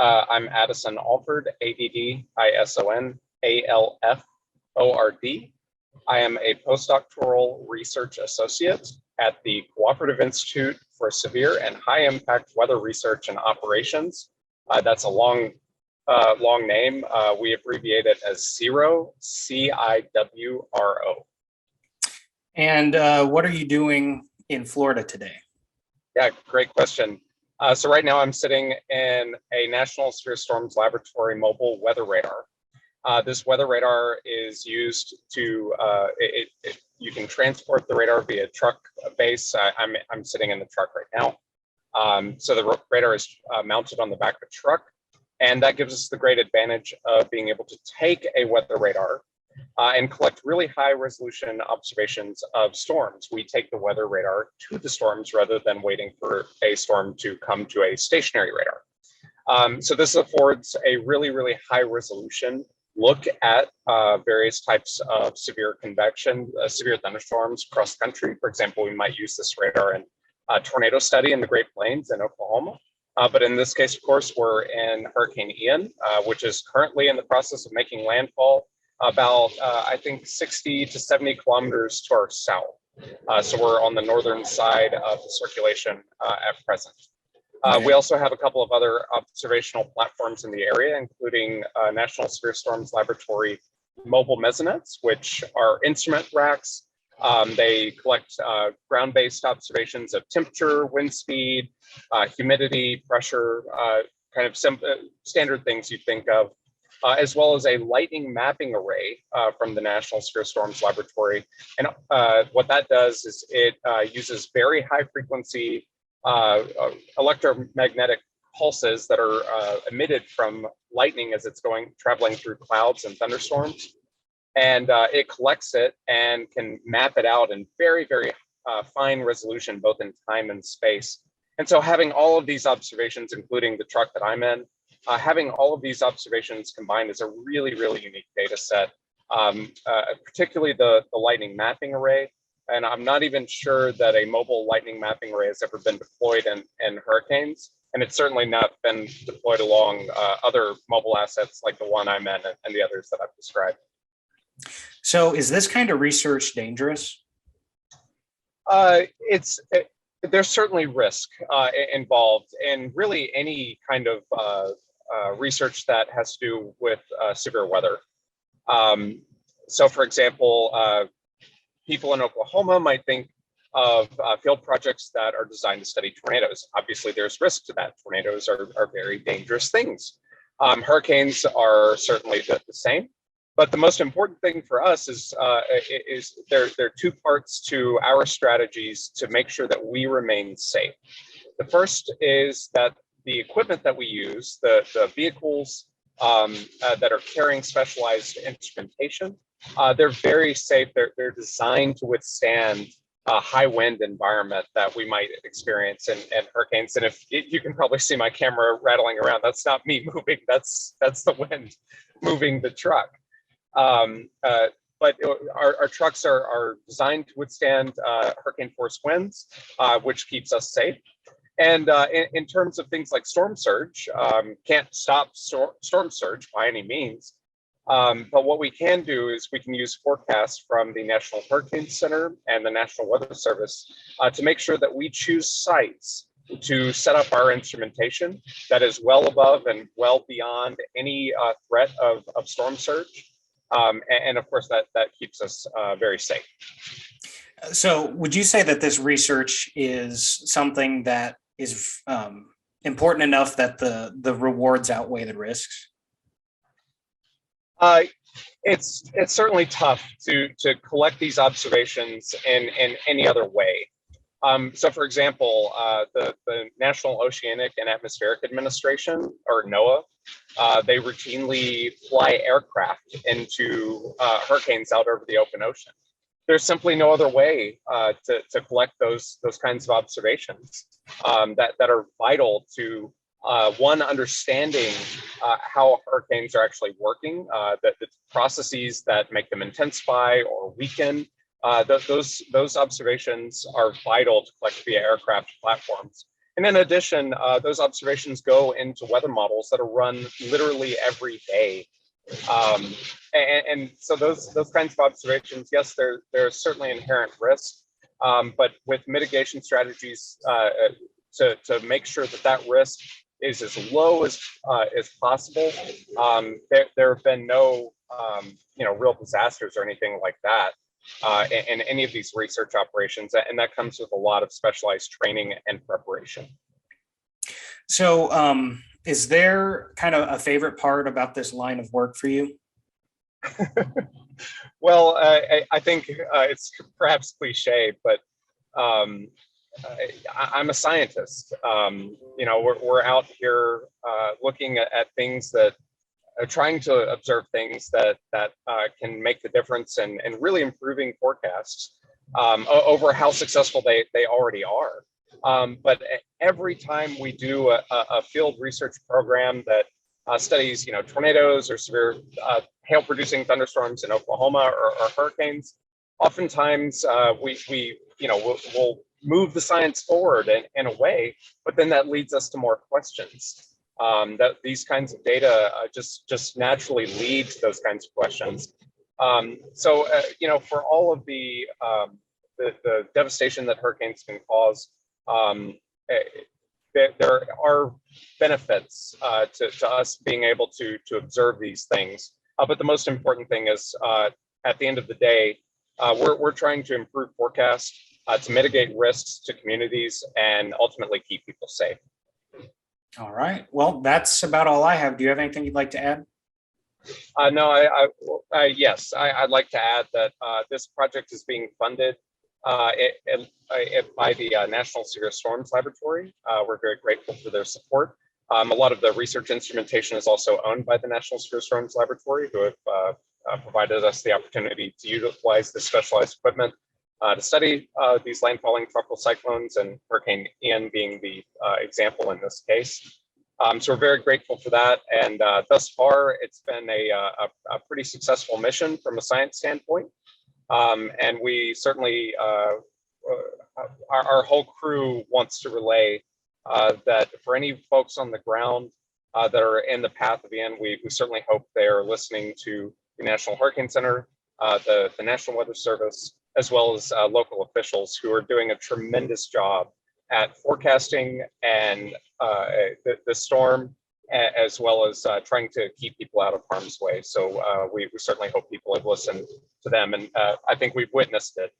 I'm Addison Alford, Addisonalford. I am a postdoctoral research associate at the Cooperative Institute for Severe and High Impact Weather Research and Operations. That's a long name. We abbreviate it as CIWRO, CIWRO. And what are you doing in Florida today? Yeah, great question. So right now I'm sitting in a National Severe Storms Laboratory mobile weather radar. This weather radar is used to, you can transport the radar via truck base. I'm sitting in the truck right now. So the radar is mounted on the back of a truck, and that gives us the great advantage of being able to take a weather radar and collect really high resolution observations of storms. We take the weather radar to the storms rather than waiting for a storm to come to a stationary radar. So this affords a really high resolution look at various types of severe convection, severe thunderstorms across the country. For example, we might use this radar in a tornado study in the Great Plains in Oklahoma. But in this case, of course, we're in Hurricane Ian, which is currently in the process of making landfall about, I think, 60 to 70 kilometers to our south. So we're on the northern side of the circulation at present. We also have a couple of other observational platforms in the area, including National Severe Storms Laboratory mobile mesonettes, which are instrument racks. They collect ground-based observations of temperature, wind speed, humidity, pressure, kind of standard things you think of, as well as a lightning mapping array from the National Severe Storms Laboratory. And what that does is it uses very high frequency electromagnetic pulses that are emitted from lightning as it's traveling through clouds and thunderstorms. And it collects it and can map it out in very fine resolution, both in time and space. And so having all of these observations, including the truck that I'm in, having all of these observations combined is a really unique data set, particularly the lightning mapping array. And I'm not even sure that a mobile lightning mapping array has ever been deployed in hurricanes. And it's certainly not been deployed along other mobile assets like the one I'm in and the others that I've described. So is this kind of research dangerous? There's certainly risk involved in really any kind of research that has to do with severe weather. So for example, people in Oklahoma might think of field projects that are designed to study tornadoes. Obviously, there's risk to that. Tornadoes are very dangerous things. Hurricanes are certainly the same. But the most important thing for us is there are two parts to our strategies to make sure that we remain safe. The first is that the equipment that we use, the vehicles that are carrying specialized instrumentation, they're very safe. They're designed to withstand a high wind environment that we might experience in hurricanes. And if you can probably see my camera rattling around, that's not me moving, that's the wind moving the truck. But our trucks are designed to withstand hurricane force winds, which keeps us safe. And in terms of things like storm surge, can't stop storm surge by any means. But what we can do is we can use forecasts from the National Hurricane Center and the National Weather Service to make sure that we choose sites to set up our instrumentation that is well above and well beyond any threat of storm surge. And of course, that keeps us very safe. So would you say that this research is something that is important enough that the rewards outweigh the risks? It's certainly tough to collect these observations in any other way. So for example, the National Oceanic and Atmospheric Administration, or NOAA, they routinely fly aircraft into hurricanes out over the open ocean. There's simply no other way to collect those kinds of observations that are vital to one, understanding how hurricanes are actually working, the processes that make them intensify or weaken. Those observations are vital to collect via aircraft platforms. And in addition, those observations go into weather models that are run literally every day. And so those kinds of observations, yes, there's certainly inherent risk, but with mitigation strategies to make sure that risk is as low as possible, there have been no real disasters or anything like that in any of these research operations, and that comes with a lot of specialized training and preparation. So is there kind of a favorite part about this line of work for you? Well, I think it's perhaps cliche, but I'm a scientist. We're out here looking at things that trying to observe things that can make the difference and really improving forecasts over how successful they already are. But every time we do a field research program that studies, tornadoes or severe hail-producing thunderstorms in Oklahoma or hurricanes, oftentimes we'll move the science forward in a way, but then that leads us to more questions. That these kinds of data just naturally lead to those kinds of questions. For all of the devastation that hurricanes can cause, there are benefits to us being able to observe these things. But the most important thing is, at the end of the day, we're trying to improve forecasts, to mitigate risks to communities, and ultimately keep people safe. All right. Well, that's about all I have. Do you have anything you'd like to add? No, yes, I'd like to add that this project is being funded by the National Severe Storms Laboratory. We're very grateful for their support. A lot of the research instrumentation is also owned by the National Severe Storms Laboratory, who have provided us the opportunity to utilize this specialized equipment to study these landfalling tropical cyclones, and Hurricane Ian being the example in this case. So we're very grateful for that. And thus far, it's been a pretty successful mission from a science standpoint. And we certainly, our whole crew wants to relay that for any folks on the ground that are in the path of Ian, we certainly hope they are listening to the National Hurricane Center, the National Weather Service, as well as local officials who are doing a tremendous job at forecasting and the storm, as well as trying to keep people out of harm's way. So we certainly hope people have listened to them. And I think we've witnessed it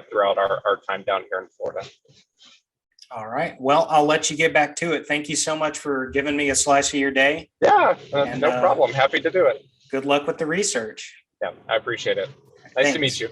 throughout our time down here in Florida. All right. Well, I'll let you get back to it. Thank you so much for giving me a slice of your day. Yeah, no problem. Happy to do it. Good luck with the research. Yeah, I appreciate it. Nice to meet you.